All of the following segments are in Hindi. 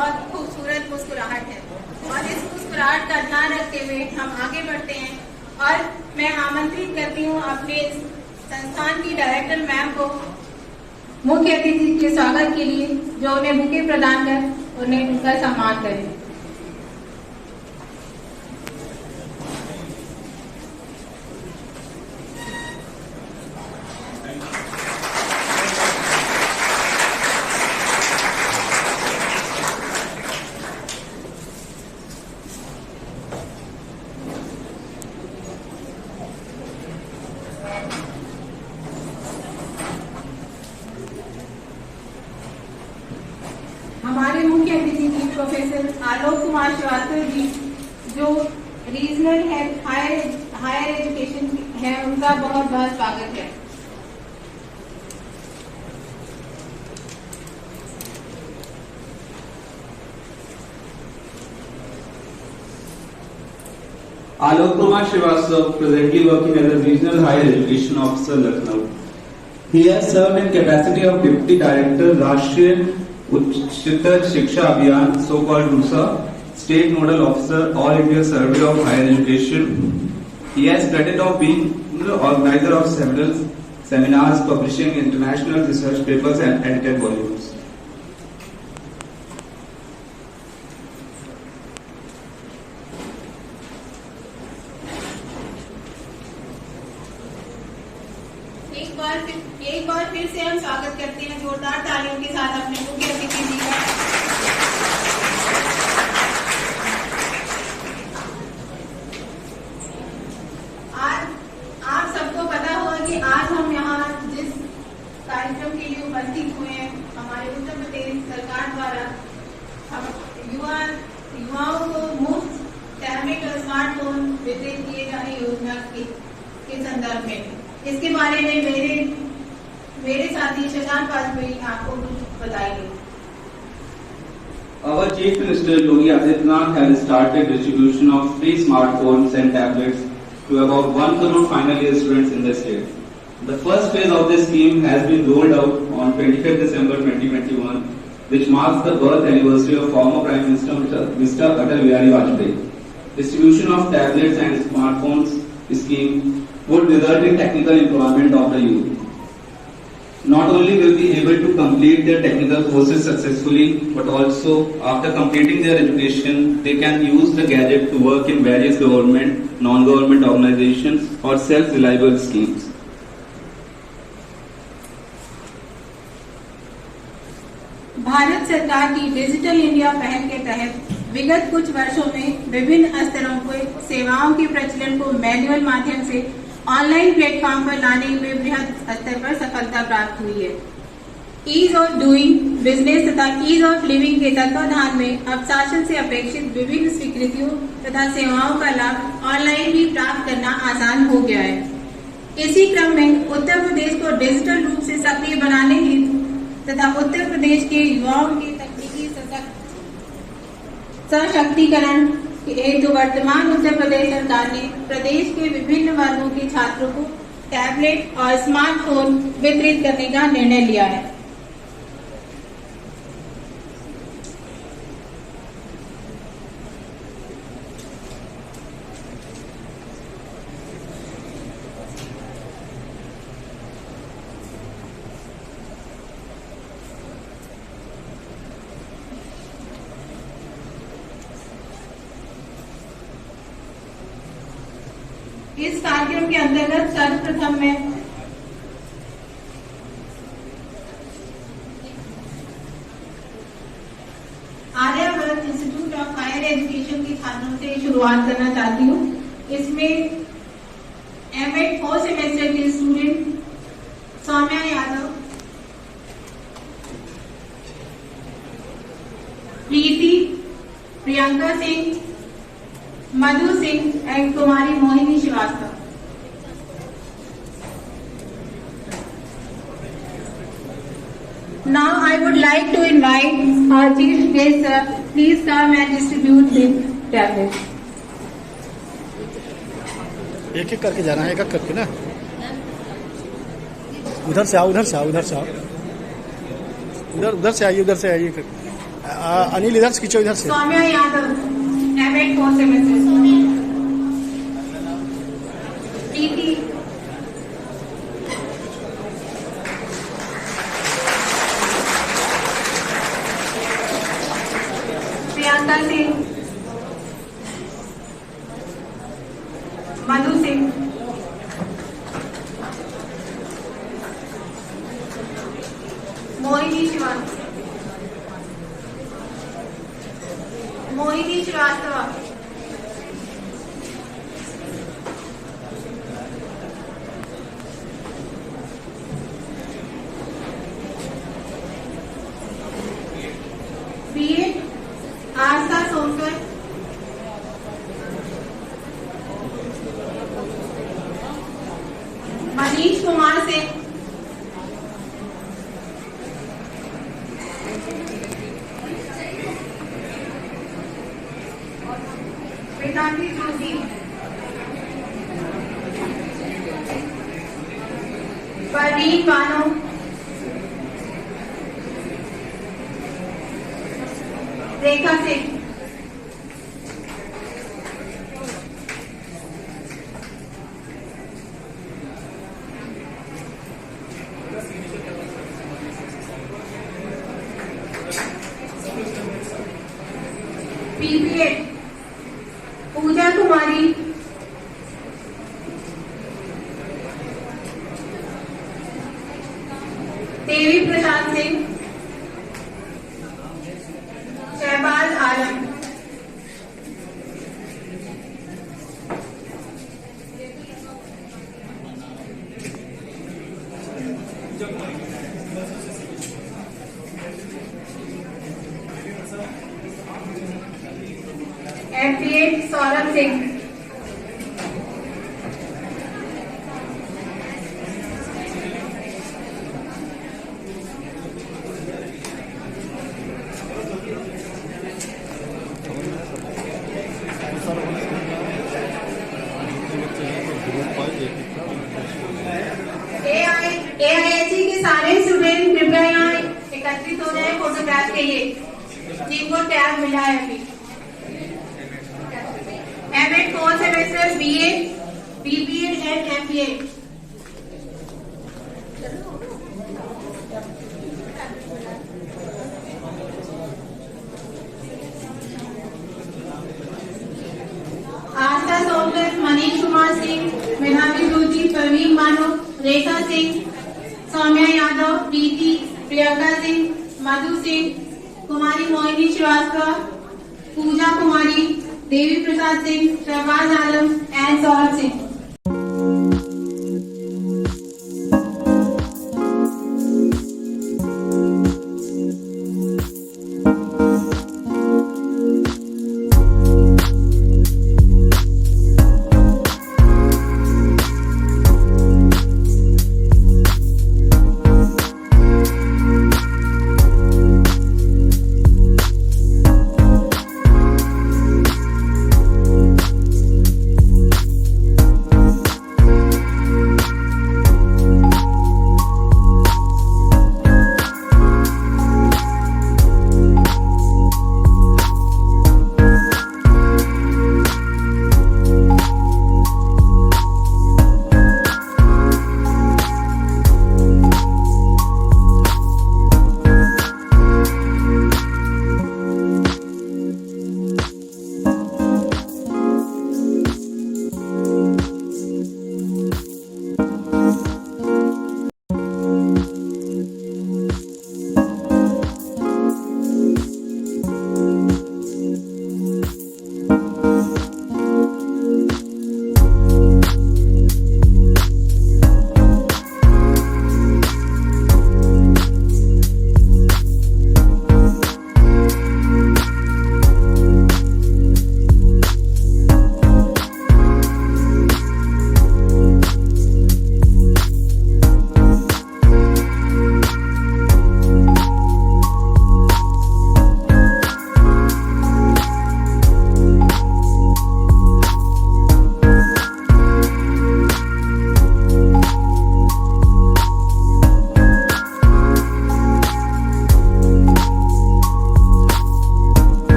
बहुत खूबसूरत मुस्कुराहट है और इस मुस्कुराहट का ध्यान रखते हुए हम आगे बढ़ते हैं और मैं आमंत्रित करती हूँ अपने संस्थान की डायरेक्टर मैम को मुख्य अतिथि के स्वागत के लिए, जो उन्हें बुके प्रदान कर उन्हें उनका सम्मान करें। हमारे मुख्य अतिथि जी प्रोफेसर आलोक कुमार श्रीवास्तव जी, जो रीजनल हेड हायर एजुकेशन है, उनका बहुत बहुत स्वागत है। Alok Kumar Srivastava, presently working as a Regional Higher Education Officer, Lucknow. He has served in capacity of Deputy Director, Rashtriya Uchchtar Shiksha Abhiyan, so-called RUSA, State Nodal Officer, All India Survey of Higher Education. He has credit of being the organizer of several seminars, publishing international research papers and edited volumes. एक बार फिर से हम स्वागत करते हैं जोरदार तालियों के साथ अपने मुख्य अतिथि जी का। आज आप सबको पता होगा कि आज हम यहाँ जिस कार्यक्रम के लिए उपस्थित हुए हैं, हमारे उत्तर प्रदेश सरकार द्वारा युवाओं को मुफ्त टैबलेट और स्मार्टफोन वितरित किए जाने योजना के संदर्भ में। इसके बारे में मेरे साथी शशांक वाजपेयी आपको कुछ बताएंगे। Our Chief Minister Yogi Adityanath has started distribution of free smartphones and tablets to about 1 crore final year students in the state. The first phase of this scheme has been rolled out on 25th December 2021, which marks the birth anniversary of former Prime Minister Mr. Atal Bihari Vajpayee. Distribution of tablets and smartphones scheme would result in technical employment of the youth. Not only will be able to complete their technical courses successfully, but also after completing their education, they can use the gadget to work in various government, non-government organizations or self-reliable schemes. Bharat सरकार की डिजिटल इंडिया पहल के तहत विगत कुछ वर्षों में विभिन्न स्तरों पर सेवाओं के प्रचलन को मैनुअल माध्यम से ऑनलाइन प्लेटफॉर्म पर लाने में बृहद स्तर पर सफलता प्राप्त हुई है। ईज ऑफ डूइंग बिजनेस तथा ईज ऑफ लिविंग के तत्वाधान में अब शासन से अपेक्षित विभिन्न स्वीकृतियों तथा सेवाओं का लाभ ऑनलाइन भी प्राप्त करना आसान हो गया है। इसी क्रम में उत्तर प्रदेश को डिजिटल रूप से सक्रिय बनाने हेतु तथा उत्तर प्रदेश के युवाओं के तकनीकी सशक्तिकरण हेतु वर्तमान उत्तर प्रदेश सरकार ने प्रदेश के विभिन्न वर्गों के छात्रों को टैबलेट और स्मार्टफोन वितरित करने का निर्णय लिया है। इस कार्यक्रम के अंतर्गत सर्वप्रथम मैं Aryavrat institute of higher education के छात्रों से शुरुआत करना चाहती हूँ। इसमें एमएड 4 सेमेस्टर के student Saumya Yadav, Preeti, Priyanka Singh, Madhu Singh and Kumari Mohini Shrivastava. Now I would like to invite our chief guest, sir. Please come and distribute the tablets. एक एक करके जाना है, एक एक करके ना। उधर से आओ, उधर से आओ, उधर से आओ, उधर से आइए, उधर से आइए। अनिल इधर से खींचो, इधर से। Saumya Yadav, M.Ed 4 semester। प्रीति, प्रियंका सिंह, मधु सिंह, मोहिनी श्रीवास्तव, BA आस्था सोनकर, मनीष कुमार सिंह, वेदांती जोशी, परवीन बानो, रेखा सिंह, PPA पूजा कुमारी, देवी प्रसाद सिंह, शहबाज आलम, FBA सौरभ सिंह, AIHE के सारे स्टूडेंट कृपया यहाँ एकत्रित हो जाए फोटोग्राफ के लिए, जिनको टैग मिला है अभी। M.Ed 4 semester BA, BBA and MBA। आस्था सोनकर, मनीष कुमार सिंह, मेधावी जोशी, परवीन बानो, रेखा सिंह, सौम्या यादव, प्रीति, प्रियंका सिंह, मधु सिंह, कुमारी मोहिनी श्रीवास्तव, पूजा कुमारी, देवी प्रसाद सिंह, शहबाज आलम एंड सौरभ सिंह।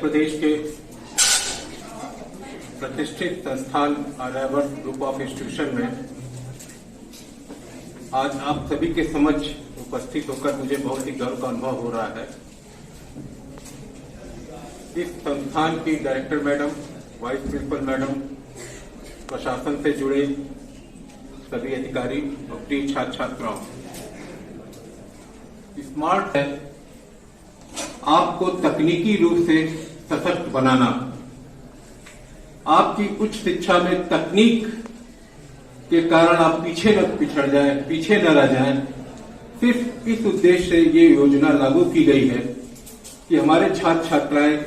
प्रदेश के प्रतिष्ठित संस्थान आर्यभट्ट ग्रुप ऑफ इंस्टीट्यूशन में आज आप सभी के समक्ष उपस्थित होकर मुझे बहुत ही गर्व का अनुभव हो रहा है। इस संस्थान की director madam, vice principal madam, प्रशासन से जुड़े सभी अधिकारी और प्रिय छात्र छात्राओं, स्मार्ट है आपको तकनीकी रूप से सशक्त बनाना। आपकी उच्च शिक्षा में तकनीक के कारण आप पीछे न पिछड़ जाएं, पीछे न रह जाएं। सिर्फ इस उद्देश्य से ये योजना लागू की गई है कि हमारे छात्र छात्राएं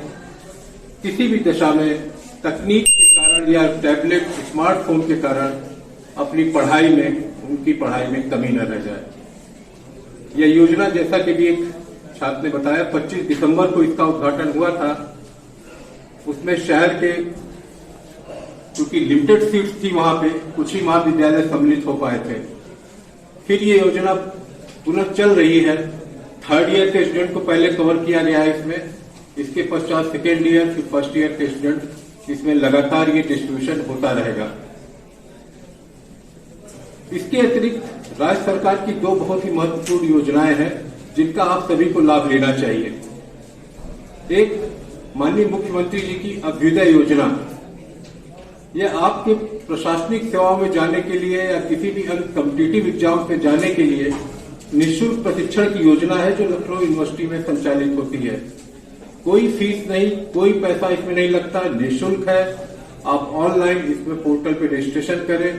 किसी भी दशा में तकनीक के कारण या टैबलेट, स्मार्टफोन के कारण अपनी पढ़ाई में, उनकी पढ़ाई में कमी न रह जाए। यह योजना, जैसा कि भी एक छात्र ने बताया, 25 दिसंबर को इसका उद्घाटन हुआ था। उसमें शहर के, क्योंकि लिमिटेड सीट्स थी वहां पे, कुछ ही महाविद्यालय सम्मिलित हो पाए थे। फिर ये योजना पुनः चल रही है। 3rd ईयर के स्टूडेंट को पहले कवर किया गया है इसमें, इसके पश्चात 2nd ईयर, फिर 1st ईयर के स्टूडेंट, इसमें लगातार ये डिस्ट्रीब्यूशन होता रहेगा। इसके अतिरिक्त राज्य सरकार की 2 बहुत ही महत्वपूर्ण योजनाएं हैं जिनका आप सभी को लाभ लेना चाहिए। एक, माननीय मुख्यमंत्री जी की अभ्युदय योजना। यह आपके प्रशासनिक सेवाओं में जाने के लिए या किसी भी अन्य कॉम्पिटिटिव एग्जाम में जाने के लिए निःशुल्क प्रशिक्षण की योजना है जो लखनऊ यूनिवर्सिटी में संचालित होती है। कोई फीस नहीं, कोई पैसा इसमें नहीं लगता, निःशुल्क है। आप ऑनलाइन इसमें पोर्टल पे रजिस्ट्रेशन करें,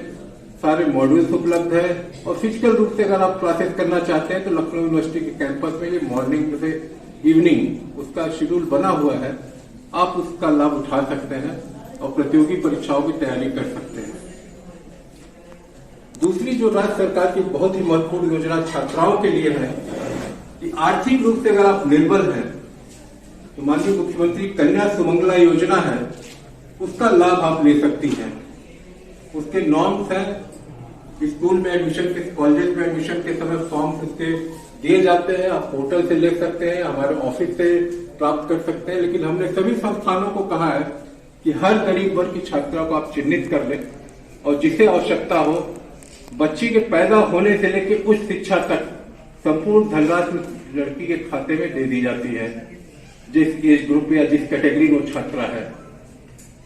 सारे मॉड्यूल्स उपलब्ध है। और फिजिकल रूप से अगर आप क्लासेस करना चाहते हैं तो लखनऊ यूनिवर्सिटी के कैंपस में ये मॉर्निंग से इवनिंग उसका शेड्यूल बना हुआ है, आप उसका लाभ उठा सकते हैं और प्रतियोगी परीक्षाओं की तैयारी कर सकते हैं। दूसरी जो राज्य सरकार की बहुत ही महत्वपूर्ण योजना छात्राओं के लिए है कि आर्थिक रूप से अगर आप निर्बल हैं तो माननीय मुख्यमंत्री कन्या सुमंगला योजना है, उसका लाभ आप ले सकती हैं। उसके नॉर्म्स हैं, स्कूल में एडमिशन के, कॉलेज में एडमिशन के समय फॉर्म उसके दिए जाते हैं, आप पोर्टल से ले सकते हैं, हमारे ऑफिस से प्राप्त कर सकते हैं। लेकिन हमने सभी संस्थानों को कहा है कि हर गरीब वर्ग की छात्राओं को आप चिन्हित कर लें और जिसे आवश्यकता हो, बच्ची के पैदा होने से लेकर उच्च शिक्षा तक संपूर्ण धनराशि लड़की के खाते में दे दी जाती है, जिस एज ग्रुप या जिस कैटेगरी में छात्रा है।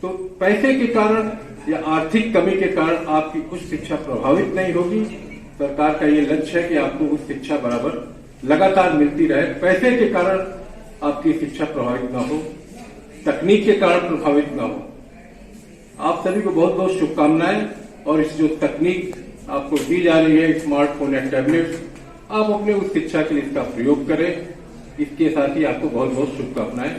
तो पैसे के कारण या आर्थिक कमी के कारण आपकी उच्च शिक्षा प्रभावित नहीं होगी। सरकार का ये लक्ष्य है कि आपको उच्च शिक्षा बराबर लगातार मिलती रहे, पैसे के कारण आपकी शिक्षा प्रभावित न हो, तकनीक के कारण प्रभावित न हो। आप सभी को बहुत बहुत शुभकामनाएं। और इस जो तकनीक आपको दी जा रही है, स्मार्टफोन या टैबलेट, आप अपने उस शिक्षा के लिए इसका प्रयोग करें। इसके साथ ही आपको बहुत बहुत शुभकामनाएं।